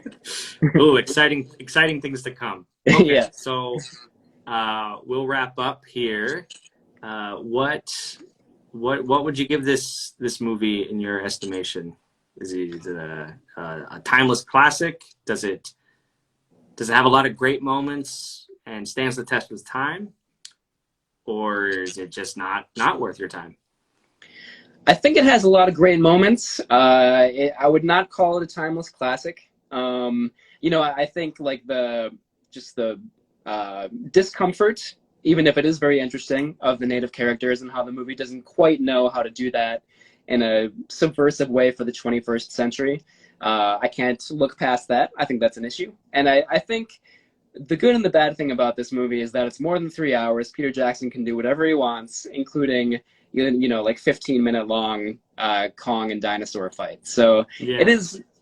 S1: Ooh, exciting things to come. Okay,
S2: Yeah.
S1: so we'll wrap up here. What would you give this movie in your estimation? Is it a timeless classic? Does it have a lot of great moments and stands the test of time, or is it just not worth your time?
S2: I think it has a lot of great moments. I would not call it a timeless classic. I think like the discomfort, even if it is very interesting, of the native characters and how the movie doesn't quite know how to do that in a subversive way for the 21st century. I can't look past that. I think that's an issue. And I think the good and the bad thing about this movie is that it's more than 3 hours. Peter Jackson can do whatever he wants, including, like 15-minute long Kong and dinosaur fight. So yeah.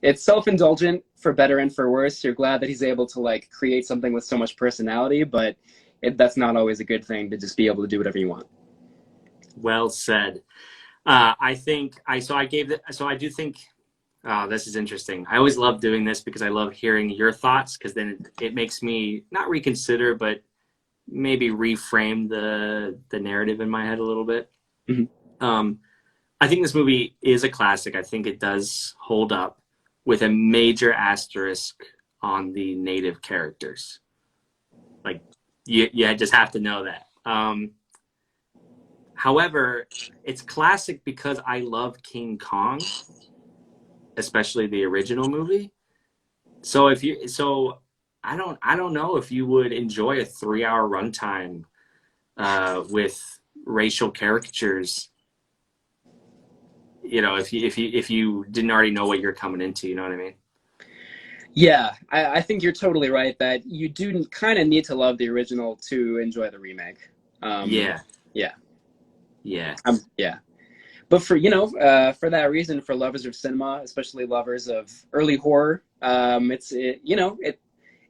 S2: It's self-indulgent for better and for worse. You're glad that he's able to like create something with so much personality, but that's not always a good thing to just be able to do whatever you want.
S1: Well said. I do think this is interesting. I always love doing this because I love hearing your thoughts, because then it makes me not reconsider, but maybe reframe the narrative in my head a little bit. Mm-hmm. I think this movie is a classic. I think it does hold up, with a major asterisk on the native characters. Like, you just have to know that. However, it's classic because I love King Kong, especially the original movie. So I don't know if you would enjoy a 3-hour runtime with racial caricatures. If you didn't already know what you're coming into, you know what I mean?
S2: Yeah, I think you're totally right that you do kind of need to love the original to enjoy the remake. Yeah. But for that reason, for lovers of cinema, especially lovers of early horror, it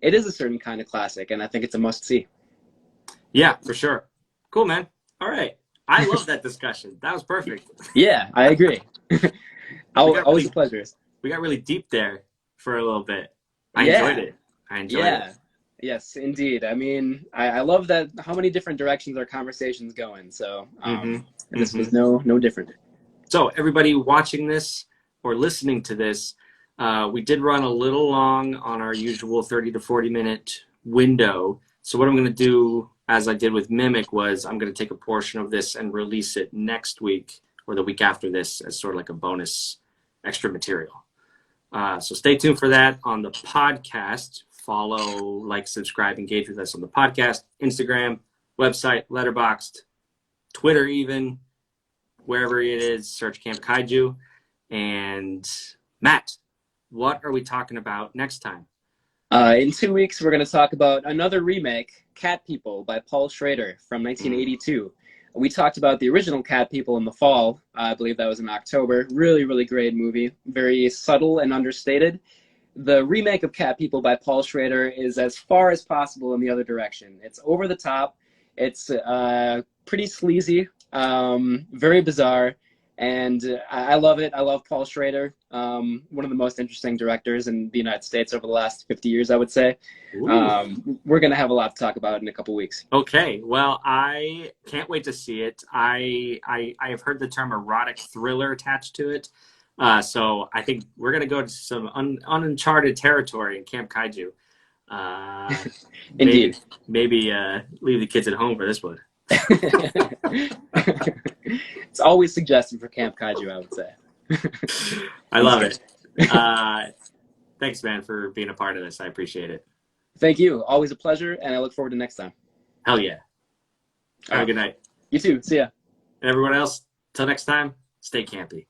S2: is a certain kind of classic, and I think it's a must see. Yeah,
S1: for sure. Cool, man. All right. I love that discussion. That was perfect.
S2: Yeah, I agree. Always a pleasure.
S1: We got really deep there for a little bit. I enjoyed it.
S2: Yeah. Yes, indeed. I mean, I love that how many different directions our conversation's going. So this was no different.
S1: So everybody watching this or listening to this, we did run a little long on our usual 30 to 40 minute window. So what I'm going to do, as I did with Mimic, was I'm going to take a portion of this and release it next week or the week after this as sort of like a bonus extra material. So stay tuned for that on the podcast. Follow, like, subscribe, engage with us on the podcast, Instagram, website, Letterboxd, Twitter even, wherever it is, search Camp Kaiju. And Matt, what are we talking about next time?
S2: In 2 weeks, we're going to talk about another remake, Cat People by Paul Schrader from 1982. We talked about the original Cat People in the fall. I believe that was in October. Really, really great movie. Very subtle and understated. The remake of Cat People by Paul Schrader is as far as possible in the other direction. It's over the top. It's pretty sleazy, very bizarre. And I love it. I love Paul Schrader, one of the most interesting directors in the United States over the last 50 years, I would say. We're going to have a lot to talk about in a couple weeks. Okay. Well, I can't wait to see it. I have heard the term erotic thriller attached to it. So I think we're going to go to some uncharted territory in Camp Kaiju. Indeed.
S1: Maybe leave the kids at home for this one.
S2: It's always suggested for Camp Kaiju, I would say.
S1: I love it. Thanks, man, for being a part of this. I appreciate it.
S2: Thank you. Always a pleasure, and I look forward to next time.
S1: Hell yeah. Have a good night.
S2: You too. See ya.
S1: And everyone else, till next time, stay campy.